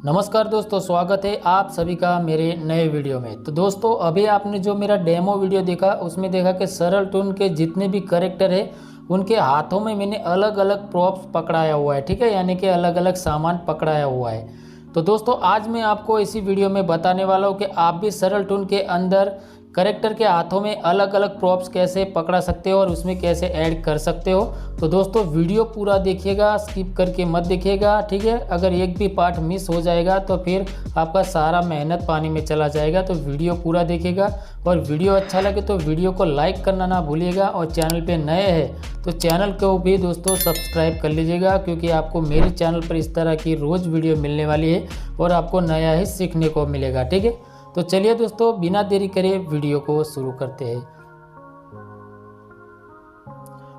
नमस्कार दोस्तों, स्वागत है आप सभी का मेरे नए वीडियो में। तो दोस्तों, अभी आपने जो मेरा डेमो वीडियो देखा उसमें देखा कि सरल टून के जितने भी कैरेक्टर है उनके हाथों में मैंने अलग अलग प्रॉप्स पकड़ाया हुआ है, ठीक है, यानी कि अलग अलग सामान पकड़ाया हुआ है। तो दोस्तों, आज मैं आपको इसी वीडियो में बताने वाला हूँ कि आप भी सरल टून के अंदर कैरेक्टर के हाथों में अलग अलग प्रॉप्स कैसे पकड़ा सकते हो और उसमें कैसे ऐड कर सकते हो। तो दोस्तों, वीडियो पूरा देखिएगा, स्किप करके मत देखिएगा, ठीक है। अगर एक भी पार्ट मिस हो जाएगा तो फिर आपका सारा मेहनत पानी में चला जाएगा। तो वीडियो पूरा देखिएगा और वीडियो अच्छा लगे तो वीडियो को लाइक करना ना भूलिएगा। और चैनल पे नए हैं तो चैनल को भी दोस्तों सब्सक्राइब कर लीजिएगा, क्योंकि आपको मेरे चैनल पर इस तरह की रोज़ वीडियो मिलने वाली है और आपको नया ही सीखने को मिलेगा, ठीक है। तो चलिए दोस्तों, बिना देरी करे वीडियो को शुरू करते हैं।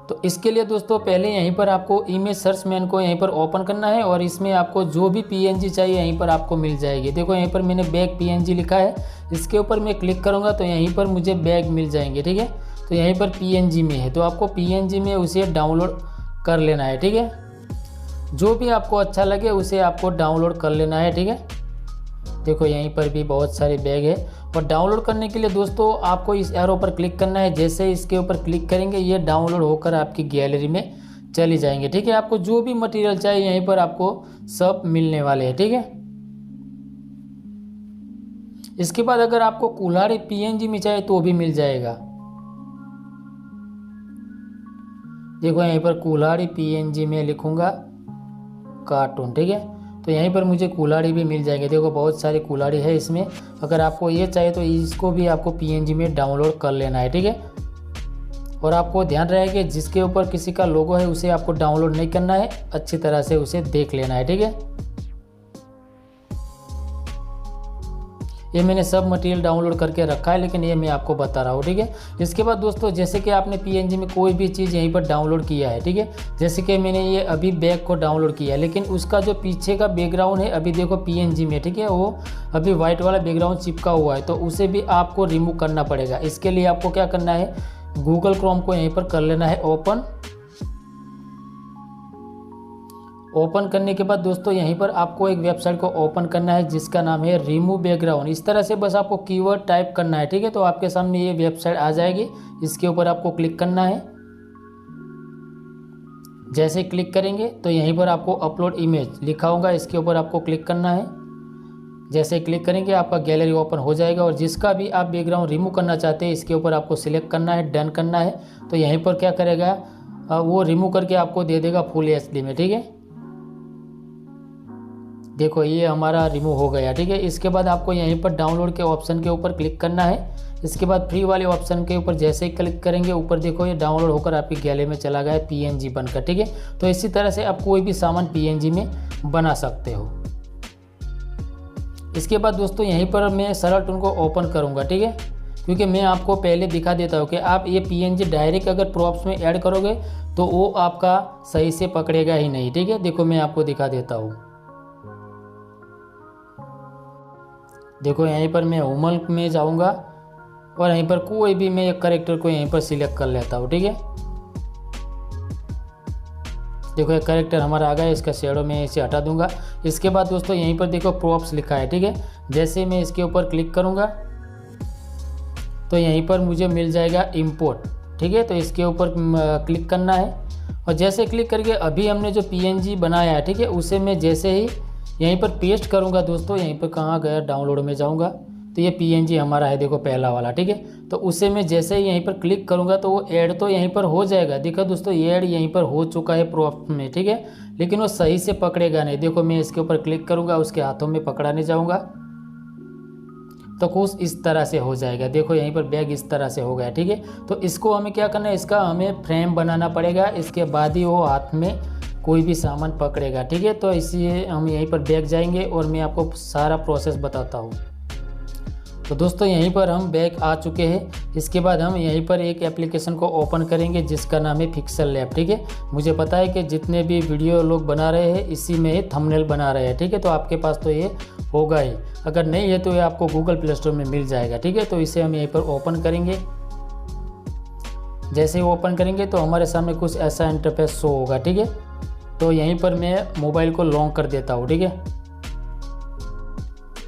तो इसके लिए दोस्तों पहले यहीं पर आपको इमेज सर्च मैन को यहीं पर ओपन करना है और इसमें आपको जो भी पीएनजी चाहिए यहीं पर आपको मिल जाएगी। देखो यहीं पर मैंने बैग पीएनजी लिखा है, इसके ऊपर मैं क्लिक करूंगा तो यहीं पर मुझे बैग मिल जाएंगे, ठीक है। तो यहीं पर पीएनजी में है तो आपको पीएनजी में उसे डाउनलोड कर लेना है, ठीक है। जो भी आपको अच्छा लगे उसे आपको डाउनलोड कर लेना है, ठीक है। देखो यहीं पर भी बहुत सारे बैग है और डाउनलोड करने के लिए दोस्तों आपको इस एरो पर क्लिक करना है। जैसे इसके ऊपर क्लिक करेंगे ये डाउनलोड होकर आपकी गैलरी में चली जाएंगे, ठीक है। आपको जो भी मटेरियल चाहिए यहीं पर आपको सब मिलने वाले हैं, ठीक है। इसके बाद अगर आपको कुल्हाड़ी पीएनजी में चाहिए तो भी मिल जाएगा। देखो यहीं पर कुल्हाड़ी पीएनजी में लिखूंगा कार्टून, ठीक है। तो यहीं पर मुझे कुल्हाड़ी भी मिल जाएंगे। देखो बहुत सारी कुल्हाड़ी है इसमें। अगर आपको ये चाहिए तो इसको भी आपको पीएनजी में डाउनलोड कर लेना है, ठीक है। और आपको ध्यान रहे कि जिसके ऊपर किसी का लोगो है उसे आपको डाउनलोड नहीं करना है, अच्छी तरह से उसे देख लेना है, ठीक है। ये मैंने सब मटेरियल डाउनलोड करके रखा है, लेकिन ये मैं आपको बता रहा हूँ, ठीक है। इसके बाद दोस्तों जैसे कि आपने पीएनजी में कोई भी चीज़ यहीं पर डाउनलोड किया है, ठीक है। जैसे कि मैंने ये अभी बैग को डाउनलोड किया है, लेकिन उसका जो पीछे का बैकग्राउंड है अभी देखो पीएनजी में, ठीक है, वो अभी वाइट वाला बैकग्राउंड चिपका हुआ है, तो उसे भी आपको रिमूव करना पड़ेगा। इसके लिए आपको क्या करना है, गूगल क्रोम को यहीं पर कर लेना है ओपन करने के बाद दोस्तों यहीं पर आपको एक वेबसाइट को ओपन करना है जिसका नाम है रिमूव बैकग्राउंड। इस तरह से बस आपको कीवर्ड टाइप करना है, ठीक है। तो आपके सामने ये वेबसाइट आ जाएगी, इसके ऊपर आपको क्लिक करना है। जैसे क्लिक करेंगे तो यहीं पर आपको अपलोड इमेज लिखा होगा, इसके ऊपर आपको क्लिक करना है। जैसे क्लिक करेंगे आपका गैलरी ओपन हो जाएगा और जिसका भी आप बैकग्राउंड रिमूव करना चाहते हैं इसके ऊपर आपको सिलेक्ट करना है, डन करना है। तो यहीं पर क्या करेगा, वो रिमूव करके आपको दे देगा फुल एचडी में, ठीक है। देखो ये हमारा रिमूव हो गया, ठीक है। इसके बाद आपको यहीं पर डाउनलोड के ऑप्शन के ऊपर क्लिक करना है। इसके बाद फ्री वाले ऑप्शन के ऊपर जैसे ही क्लिक करेंगे ऊपर देखो ये डाउनलोड होकर आपकी गैलरी में चला गया है पीएनजी बनकर, ठीक है। तो इसी तरह से आप कोई भी सामान पीएनजी में बना सकते हो। इसके बाद दोस्तों यहीं पर मैं सरल टून को ओपन करूँगा, ठीक है, क्योंकि मैं आपको पहले दिखा देता हूँ कि आप ये पीएनजी डायरेक्ट अगर प्रॉप्स में ऐड करोगे तो वो आपका सही से पकड़ेगा ही नहीं, ठीक है। देखो मैं आपको दिखा देता हूँ। देखो यहीं पर मैं हुमल में जाऊंगा और यहीं पर कोई भी मैं एक कैरेक्टर को यहीं पर सिलेक्ट कर लेता हूँ, ठीक है। देखो एक कैरेक्टर हमारा आ गया, इसका शेडो में इसे हटा दूंगा। इसके बाद दोस्तों यहीं पर देखो प्रॉप्स लिखा है, ठीक है। जैसे मैं इसके ऊपर क्लिक करूंगा तो यहीं पर मुझे मिल जाएगा इंपोर्ट, ठीक है। तो इसके ऊपर क्लिक करना है और जैसे क्लिक करके अभी हमने जो पीएनजी बनाया है, ठीक है, उसे मैं जैसे ही यहीं पर पेस्ट करूंगा दोस्तों, यहीं पर कहाँ गया, डाउनलोड में जाऊंगा तो ये पीएनजी हमारा है, देखो पहला वाला, ठीक है। तो उसे मैं जैसे ही यहीं पर क्लिक करूंगा तो वो ऐड तो यहीं पर हो जाएगा। देखो दोस्तों ये ऐड यहीं पर हो चुका है प्रॉप्ट में, ठीक है, लेकिन वो सही से पकड़ेगा नहीं। देखो मैं इसके ऊपर क्लिक करूंगा, उसके हाथों में पकड़ाने जाऊँगा तो कुछ इस तरह से हो जाएगा। देखो यहीं पर बैग इस तरह से हो गया, ठीक है। तो इसको हमें क्या करना है, इसका हमें फ्रेम बनाना पड़ेगा, इसके बाद ही वो हाथ में कोई भी सामान पकड़ेगा, ठीक है। तो इसलिए हम यहीं पर बैग जाएंगे और मैं आपको सारा प्रोसेस बताता हूँ। तो दोस्तों यहीं पर हम बैग आ चुके हैं। इसके बाद हम यहीं पर एक एप्लीकेशन को ओपन करेंगे जिसका नाम है पिक्सल लैब, ठीक है। मुझे पता है कि जितने भी वीडियो लोग बना रहे हैं इसी में ही थंबनेल बना रहे हैं, ठीक है। तो आपके पास तो ये होगा ही, अगर नहीं है तो ये आपको गूगल प्ले स्टोर में मिल जाएगा, ठीक है। तो इसे हम यहीं पर ओपन करेंगे। जैसे ही ओपन करेंगे तो हमारे सामने कुछ ऐसा इंटरफेस शो होगा, ठीक है। तो यहीं पर मैं मोबाइल को लॉन्ग कर देता हूँ, ठीक है।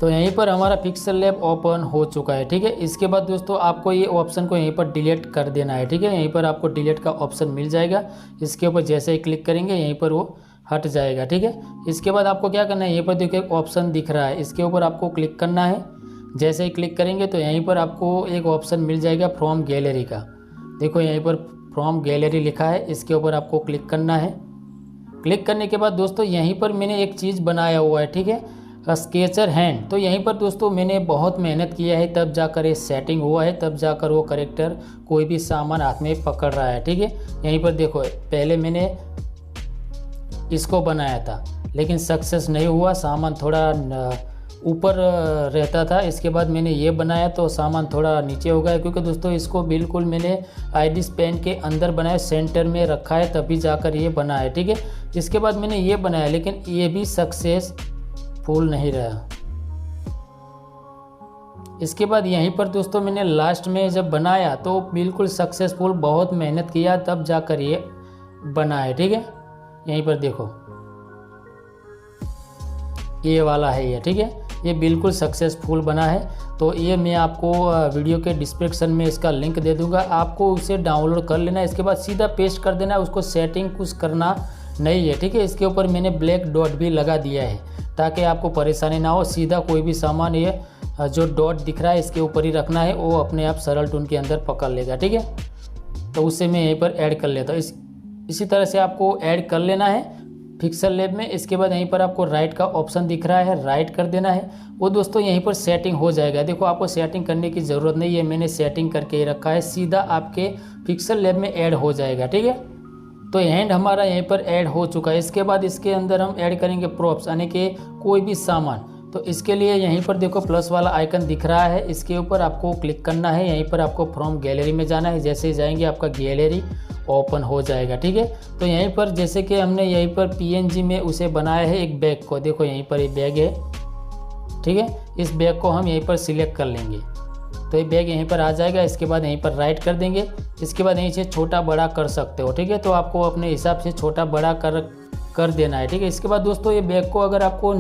तो यहीं पर हमारा पिक्सल लैब ओपन हो चुका है, ठीक है। इसके बाद दोस्तों आपको ये ऑप्शन को यहीं पर डिलीट कर देना है, ठीक है। यहीं पर आपको डिलीट का ऑप्शन मिल जाएगा, इसके ऊपर जैसे ही क्लिक करेंगे यहीं पर वो हट जाएगा, ठीक है। इसके बाद आपको क्या करना है, यहीं पर देखिए एक ऑप्शन दिख रहा है, इसके ऊपर आपको क्लिक करना है। जैसे ही क्लिक करेंगे तो यहीं पर आपको एक ऑप्शन मिल जाएगा फ्रॉम गैलरी का। देखो यहीं पर फ्रॉम गैलरी लिखा है, इसके ऊपर आपको क्लिक करना है। क्लिक करने के बाद दोस्तों यहीं पर मैंने एक चीज़ बनाया हुआ है, ठीक है, स्केचर हैंड। तो यहीं पर दोस्तों मैंने बहुत मेहनत किया है, तब जाकर ये सेटिंग हुआ है, तब जाकर वो कैरेक्टर कोई भी सामान हाथ में पकड़ रहा है, ठीक है। यहीं पर देखो पहले मैंने इसको बनाया था लेकिन सक्सेस नहीं हुआ, सामान थोड़ा ऊपर रहता था। इसके बाद मैंने ये बनाया तो सामान थोड़ा नीचे हो गया, क्योंकि दोस्तों इसको बिल्कुल मैंने आईडिस पेन के अंदर बनाया, सेंटर में रखा है, तभी जाकर ये बना है, ठीक है। इसके बाद मैंने ये बनाया लेकिन ये भी सक्सेसफुल नहीं रहा। इसके बाद यहीं पर दोस्तों मैंने लास्ट में जब बनाया तो बिल्कुल सक्सेसफुल, बहुत मेहनत किया तब जाकर ये बना है, ठीक है। यहीं पर देखो ये वाला है ये, ठीक है, ये बिल्कुल सक्सेसफुल बना है। तो ये मैं आपको वीडियो के डिस्क्रिप्शन में इसका लिंक दे दूंगा, आपको उसे डाउनलोड कर लेना है। इसके बाद सीधा पेस्ट कर देना है, उसको सेटिंग कुछ करना नहीं है, ठीक है। इसके ऊपर मैंने ब्लैक डॉट भी लगा दिया है ताकि आपको परेशानी ना हो। सीधा कोई भी सामान ये जो डॉट दिख रहा है इसके ऊपर ही रखना है, वो अपने आप सरल टून के अंदर पकड़ लेगा, ठीक है। तो उससे मैं यहीं पर ऐड कर लेता हूँ। इसी तरह से आपको ऐड कर लेना है पिक्सल लैब में। इसके बाद यहीं पर आपको राइट का ऑप्शन दिख रहा है, राइट कर देना है। वो दोस्तों यहीं पर सेटिंग हो जाएगा। देखो आपको सेटिंग करने की ज़रूरत नहीं है, मैंने सेटिंग करके ही रखा है, सीधा आपके पिक्सल लैब में ऐड हो जाएगा, ठीक है। तो हैंड हमारा यहीं पर ऐड हो चुका है। इसके बाद इसके अंदर हम ऐड करेंगे प्रॉप्स, यानी कि कोई भी सामान। तो इसके लिए यहीं पर देखो प्लस वाला आइकन दिख रहा है, इसके ऊपर आपको क्लिक करना है। यहीं पर आपको फ्रॉम गैलरी में जाना है, जैसे ही जाएंगे आपका गैलरी ओपन हो जाएगा, ठीक है। तो यहीं पर जैसे कि हमने यहीं पर PNG में उसे बनाया है एक बैग को, देखो यहीं पर ये बैग है, ठीक है। इस बैग को हम यहीं पर सिलेक्ट कर लेंगे तो ये बैग यहीं पर आ जाएगा। इसके बाद यहीं पर राइट कर देंगे। इसके बाद यहीं से छोटा बड़ा कर सकते हो, ठीक है। तो आपको अपने हिसाब से छोटा बड़ा कर देना है, ठीक है। इसके बाद दोस्तों ये बैग को अगर आपको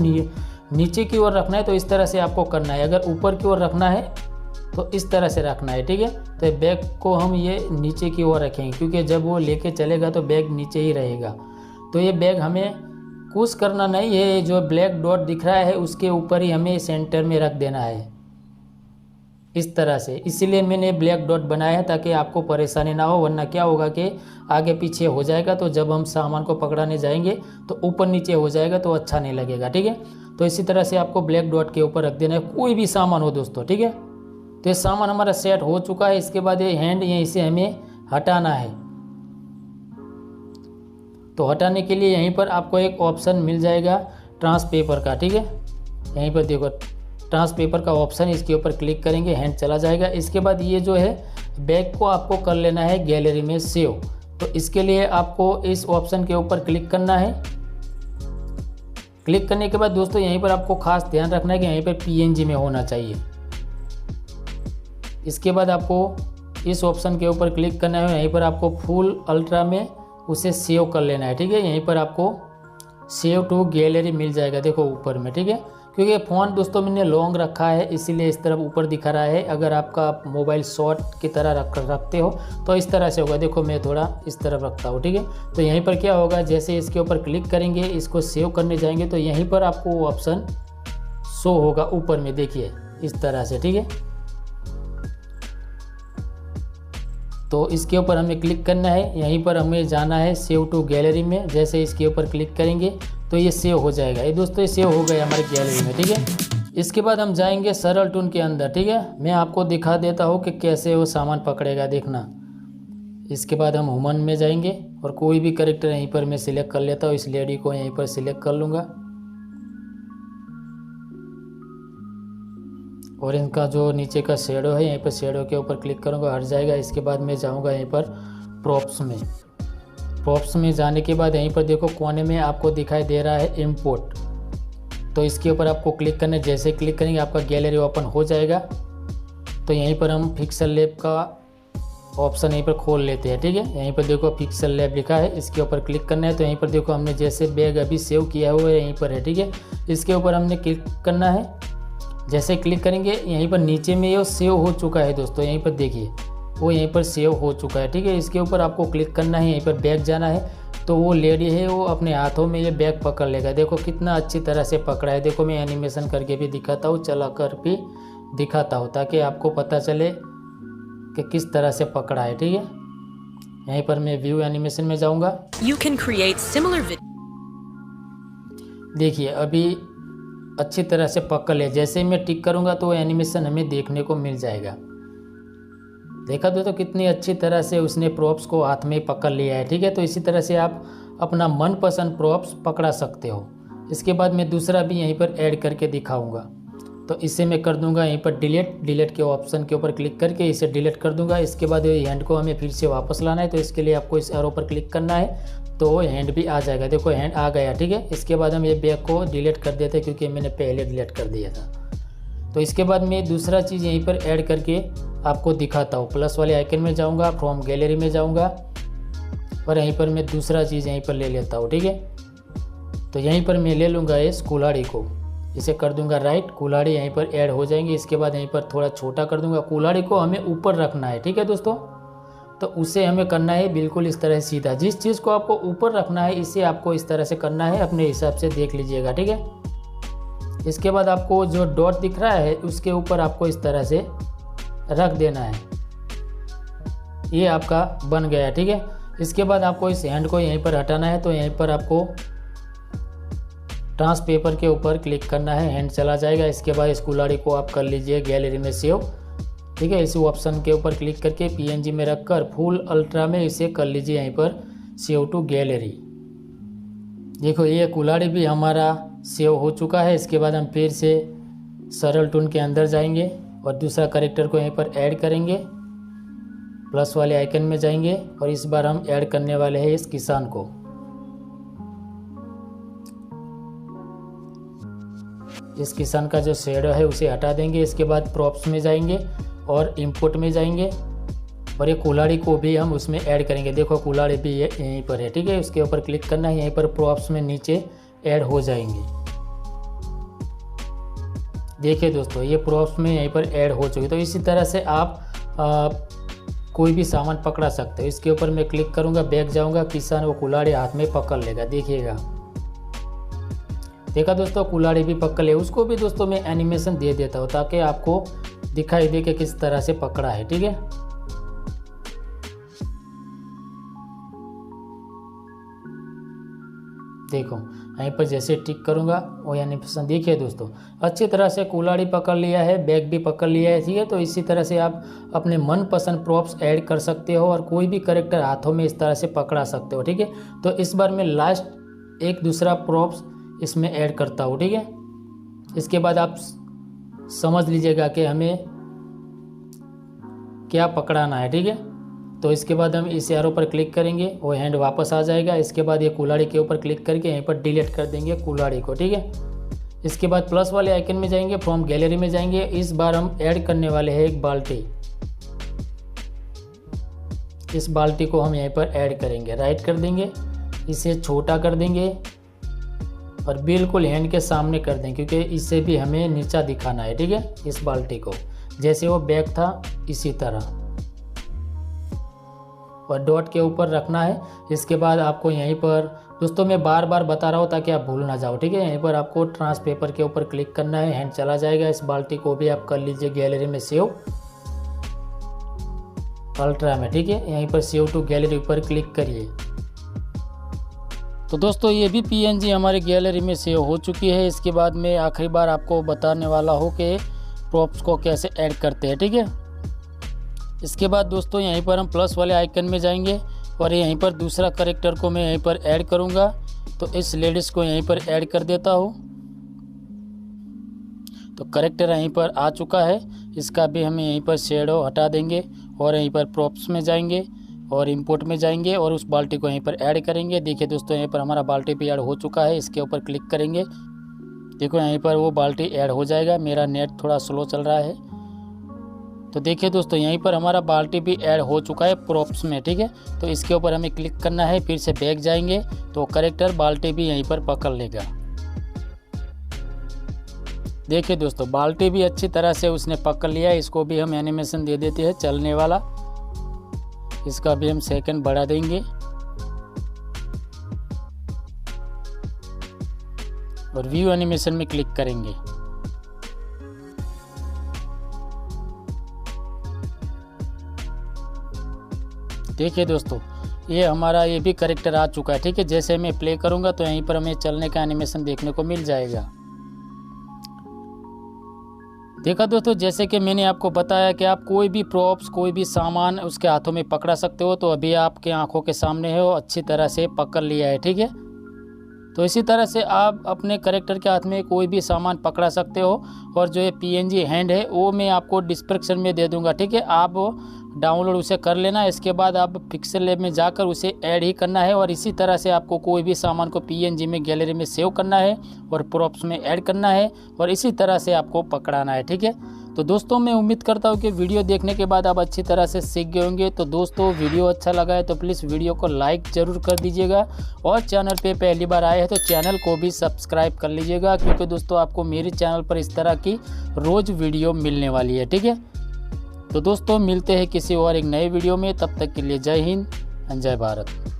नीचे की ओर रखना है तो इस तरह से आपको करना है, अगर ऊपर की ओर रखना है तो इस तरह से रखना है, ठीक है। तो बैग को हम ये नीचे की ओर रखेंगे, क्योंकि जब वो लेके चलेगा तो बैग नीचे ही रहेगा। तो ये बैग हमें कुछ करना नहीं है, जो ब्लैक डॉट दिख रहा है उसके ऊपर ही हमें सेंटर में रख देना है इस तरह से। इसीलिए मैंने ब्लैक डॉट बनाया है ताकि आपको परेशानी ना हो, वरना क्या होगा कि आगे पीछे हो जाएगा, तो जब हम सामान को पकड़ाने जाएंगे तो ऊपर नीचे हो जाएगा तो अच्छा नहीं लगेगा, ठीक है। तो इसी तरह से आपको ब्लैक डॉट के ऊपर रख देना है, कोई भी सामान हो दोस्तों, ठीक है। तो ये सामान हमारा सेट हो चुका है। इसके बाद ये हैंड यहीं से हमें हटाना है। तो हटाने के लिए यहीं पर आपको एक ऑप्शन मिल जाएगा ट्रांसपेपर का, ठीक है। यहीं पर देखो ट्रांसपेपर का ऑप्शन, इसके ऊपर क्लिक करेंगे, हैंड चला जाएगा। इसके बाद ये जो है बैग को आपको कर लेना है गैलरी में सेव। तो इसके लिए आपको इस ऑप्शन के ऊपर क्लिक करना है। क्लिक करने के बाद दोस्तों यहीं पर आपको खास ध्यान रखना है कि यहीं पर PNG में होना चाहिए। इसके बाद आपको इस ऑप्शन के ऊपर क्लिक करना है, यहीं पर आपको फुल अल्ट्रा में उसे सेव कर लेना है, ठीक है। यहीं पर आपको सेव टू गैलरी मिल जाएगा, देखो ऊपर में, ठीक है। क्योंकि फ़ोन दोस्तों मैंने लॉन्ग रखा है इसीलिए इस तरफ ऊपर दिखा रहा है। अगर आपका मोबाइल शॉर्ट की तरह रखते हो तो इस तरह से होगा। देखो मैं थोड़ा इस तरफ रखता हूँ, ठीक है। तो यहीं पर क्या होगा, जैसे इसके ऊपर क्लिक करेंगे, इसको सेव करने जाएंगे तो यहीं पर आपको वो ऑप्शन शो होगा ऊपर में, देखिए इस तरह से, ठीक है। तो इसके ऊपर हमें क्लिक करना है, यहीं पर हमें जाना है सेव टू गैलरी में। जैसे इसके ऊपर क्लिक करेंगे तो ये सेव हो जाएगा। ये दोस्तों ये सेव हो गया हमारे गैलरी में, ठीक है। इसके बाद हम जाएंगे सरल टून के अंदर, ठीक है। मैं आपको दिखा देता हूँ कि कैसे वो सामान पकड़ेगा, देखना। इसके बाद हम ह्यूमन में जाएंगे और कोई भी कैरेक्टर यहीं पर मैं सिलेक्ट कर लेता हूँ। इस लेडी को यहीं पर सिलेक्ट कर लूँगा और इनका जो नीचे का शेडो है यहीं पर शेडो के ऊपर क्लिक करूँगा, हट जाएगा। इसके बाद मैं जाऊँगा यहीं पर प्रॉप्स में जाने के बाद यहीं पर देखो कोने में आपको दिखाई दे रहा है इंपोर्ट। तो इसके ऊपर आपको क्लिक करना है, जैसे क्लिक करेंगे आपका गैलरी ओपन हो जाएगा। तो यहीं पर हम पिक्सल लैब का ऑप्शन यहीं पर खोल लेते हैं, ठीक है। यहीं पर देखो पिक्सल लैब लिखा है, इसके ऊपर क्लिक करना है। तो यहीं पर देखो हमने जैसे बैग अभी सेव किया हुआ है यहीं पर है, ठीक है। इसके ऊपर हमने क्लिक करना है। जैसे क्लिक करेंगे यहीं पर नीचे में ये सेव हो चुका है दोस्तों, यहीं पर देखिए वो यहीं पर सेव हो चुका है, ठीक है। इसके ऊपर आपको क्लिक करना है, यहीं पर बैक जाना है, तो वो लेडी है वो अपने हाथों में ये बैग पकड़ लेगा। देखो कितना अच्छी तरह से पकड़ा है। देखो मैं एनिमेशन करके भी दिखाता हूँ, चला कर भी दिखाता हूँ ताकि आपको पता चले कि किस तरह से पकड़ा है, ठीक है। यहीं पर मैं व्यू एनिमेशन में जाऊँगा। देखिए अभी अच्छी तरह से पकड़ ले, जैसे ही मैं टिक करूँगा तो एनिमेशन हमें देखने को मिल जाएगा। देखा दोस्तों कितनी अच्छी तरह से उसने प्रॉप्स को हाथ में पकड़ लिया है, ठीक है। तो इसी तरह से आप अपना मनपसंद प्रॉप्स पकड़ा सकते हो। इसके बाद मैं दूसरा भी यहीं पर ऐड करके दिखाऊंगा। तो इसे मैं कर दूंगा यहीं पर डिलीट के ऑप्शन के ऊपर क्लिक करके इसे डिलीट कर दूंगा। इसके बाद ये हैंड को हमें फिर से वापस लाना है, तो इसके लिए आपको इस एरो पर क्लिक करना है, तो हैंड भी आ जाएगा। देखो हैंड आ गया, ठीक है। इसके बाद हम ये बैग को डिलीट कर देते हैं क्योंकि मैंने पहले डिलीट कर दिया था। तो इसके बाद मैं दूसरा चीज़ यहीं पर ऐड करके आपको दिखाता हूँ। प्लस वाले आइकन में जाऊँगा, फ्रॉम गैलरी में जाऊँगा और यहीं पर मैं दूसरा चीज़ यहीं पर ले लेता हूँ, ठीक है। तो यहीं पर मैं ले लूँगा इस कुल्हाड़ी को, इसे कर दूँगा राइट, कुल्हाड़ी यहीं पर ऐड हो जाएंगी। इसके बाद यहीं पर थोड़ा छोटा कर दूँगा। कुल्हाड़ी को हमें ऊपर रखना है, ठीक है दोस्तों। तो उसे हमें करना है बिल्कुल इस तरह सीधा। जिस चीज़ को आपको ऊपर रखना है इसे आपको इस तरह से करना है, अपने हिसाब से देख लीजिएगा, ठीक है। इसके बाद आपको जो डॉट दिख रहा है उसके ऊपर आपको इस तरह से रख देना है। ये आपका बन गया, ठीक है। इसके बाद आपको इस हैंड को यहीं पर हटाना है, तो यहीं पर आपको ट्रांस पेपर के ऊपर क्लिक करना है, हैंड चला जाएगा। इसके बाद इस कुल्हाड़ी को आप कर लीजिए गैलरी में सेव, ठीक है। इस ऑप्शन के ऊपर क्लिक करके PNG में रखकर फुल अल्ट्रा में इसे कर लीजिए यहीं पर सेव टू गैलरी। देखो ये कुल्हाड़ी भी हमारा सेव हो चुका है। इसके बाद हम फिर से सरल टून के अंदर जाएंगे और दूसरा कैरेक्टर को यहीं पर ऐड करेंगे। प्लस वाले आइकन में जाएंगे और इस बार हम ऐड करने वाले हैं इस किसान को। इस किसान का जो शेडो है उसे हटा देंगे। इसके बाद प्रॉप्स में जाएंगे और इंपोर्ट में जाएंगे और ये कुल्हाड़ी को भी हम उसमें ऐड करेंगे। देखो कुल्हाड़ी भी यहीं पर है, ठीक है। उसके ऊपर क्लिक करना है, यहीं पर प्रॉप्स में नीचे ऐड हो जाएंगे। देखिए दोस्तों ये प्रॉप्स में यहीं पर ऐड हो चुकी। तो इसी तरह से आप कोई भी सामान पकड़ा सकते हो। इसके ऊपर मैं क्लिक करूंगा, बैक जाऊंगा, किसान वो कुल्हाड़ी हाथ में पकड़ लेगा, देखिएगा। देखा दोस्तों कुल्हाड़ी भी पकड़ ले। उसको भी दोस्तों मैं एनिमेशन दे देता हूँ ताकि आपको दिखाई दे कि किस तरह से पकड़ा है, ठीक है। देखो यहीं पर जैसे टिक करूंगा वो एनिमेशन, देखिए दोस्तों अच्छी तरह से कुल्हाड़ी पकड़ लिया है, बैग भी पकड़ लिया है, ठीक है। तो इसी तरह से आप अपने मनपसंद प्रॉप्स ऐड कर सकते हो और कोई भी कैरेक्टर हाथों में इस तरह से पकड़ा सकते हो, ठीक है। तो इस बार मैं लास्ट एक दूसरा प्रॉप्स इसमें ऐड करता हूँ, ठीक है। इसके बाद आप समझ लीजिएगा कि हमें क्या पकड़ाना है, ठीक है। तो इसके बाद हम इस एरो पर क्लिक करेंगे, वो हैंड वापस आ जाएगा। इसके बाद ये कुल्हाड़ी के ऊपर क्लिक करके यहीं पर डिलीट कर देंगे कुल्हाड़ी को, ठीक है। इसके बाद प्लस वाले आइकन में जाएंगे, फ्रॉम गैलरी में जाएंगे। इस बार हम ऐड करने वाले हैं एक बाल्टी। इस बाल्टी को हम यहीं पर ऐड करेंगे, राइट कर देंगे, इसे छोटा कर देंगे और बिल्कुल हैंड के सामने कर देंगे क्योंकि इससे भी हमें नीचा दिखाना है, ठीक है। इस बाल्टी को जैसे वो बैग था इसी तरह और डॉट के ऊपर रखना है। इसके बाद आपको यहीं पर दोस्तों मैं बार बार बता रहा हूँ ताकि आप भूल ना जाओ, ठीक है। यहीं पर आपको ट्रांस पेपर के ऊपर क्लिक करना है, हैंड चला जाएगा। इस बाल्टी को भी आप कर लीजिए गैलरी में सेव अल्ट्रा में, ठीक है। यहीं पर सेव टू गैलरी पर क्लिक करिए। तो दोस्तों ये भी PNG हमारी गैलरी में सेव हो चुकी है। इसके बाद मैं आखिरी बार आपको बताने वाला हूँ कि प्रॉप्स को कैसे ऐड करते हैं, ठीक है। इसके बाद दोस्तों यहीं पर हम प्लस वाले आइकन में जाएंगे और यहीं पर दूसरा कैरेक्टर को मैं यहीं पर ऐड करूँगा। तो इस लेडीज़ को यहीं पर ऐड कर देता हूँ। तो कैरेक्टर यहीं पर आ चुका है, इसका भी हम यहीं पर शेडो हटा देंगे और यहीं पर प्रॉप्स में जाएंगे और इंपोर्ट में जाएंगे और उस बाल्टी को यहीं पर ऐड करेंगे। देखिए दोस्तों यहीं पर हमारा बाल्टी भी ऐड हो चुका है। इसके ऊपर क्लिक करेंगे, देखो यहीं पर वो बाल्टी ऐड हो जाएगा। मेरा नेट थोड़ा स्लो चल रहा है। तो देखिए दोस्तों यहीं पर हमारा बाल्टी भी ऐड हो चुका है प्रॉप्स में, ठीक है। तो इसके ऊपर हमें क्लिक करना है, फिर से बैक जाएंगे तो कैरेक्टर बाल्टी भी यहीं पर पकड़ लेगा। देखिए दोस्तों, बाल्टी भी अच्छी तरह से उसने पकड़ लिया है। इसको भी हम एनिमेशन दे देते हैं चलने वाला। इसका भी हम सेकंड बढ़ा देंगे और व्यू एनिमेशन में क्लिक करेंगे। देखिए दोस्तों, ये हमारा ये भी कैरेक्टर आ चुका है। ठीक है, जैसे मैं प्ले करूंगा तो यहीं पर हमें चलने का एनिमेशन देखने को मिल जाएगा। देखा दोस्तों, जैसे कि मैंने आपको बताया कि आप कोई भी प्रॉप्स, कोई भी सामान उसके हाथों में पकड़ा सकते हो। तो अभी आपके आंखों के सामने है, वो अच्छी तरह से पकड़ लिया है। ठीक है, तो इसी तरह से आप अपने कैरेक्टर के हाथ में कोई भी सामान पकड़ा सकते हो। और जो ये PNG हैंड है वो मैं आपको डिस्क्रिप्शन में दे दूंगा। ठीक है, आप डाउनलोड उसे कर लेना। इसके बाद आप पिक्सल लैब में जाकर उसे ऐड ही करना है। और इसी तरह से आपको कोई भी सामान को PNG में गैलरी में सेव करना है और प्रॉप्स में ऐड करना है और इसी तरह से आपको पकड़ाना है। ठीक है, तो दोस्तों मैं उम्मीद करता हूँ कि वीडियो देखने के बाद आप अच्छी तरह से सीख गए होंगे। तो दोस्तों, वीडियो अच्छा लगा है तो प्लीज़ वीडियो को लाइक ज़रूर कर दीजिएगा और चैनल पे पहली बार आए हैं तो चैनल को भी सब्सक्राइब कर लीजिएगा, क्योंकि दोस्तों आपको मेरे चैनल पर इस तरह की रोज़ वीडियो मिलने वाली है। ठीक है, तो दोस्तों मिलते हैं किसी और एक नए वीडियो में। तब तक के लिए जय हिंद, जय भारत।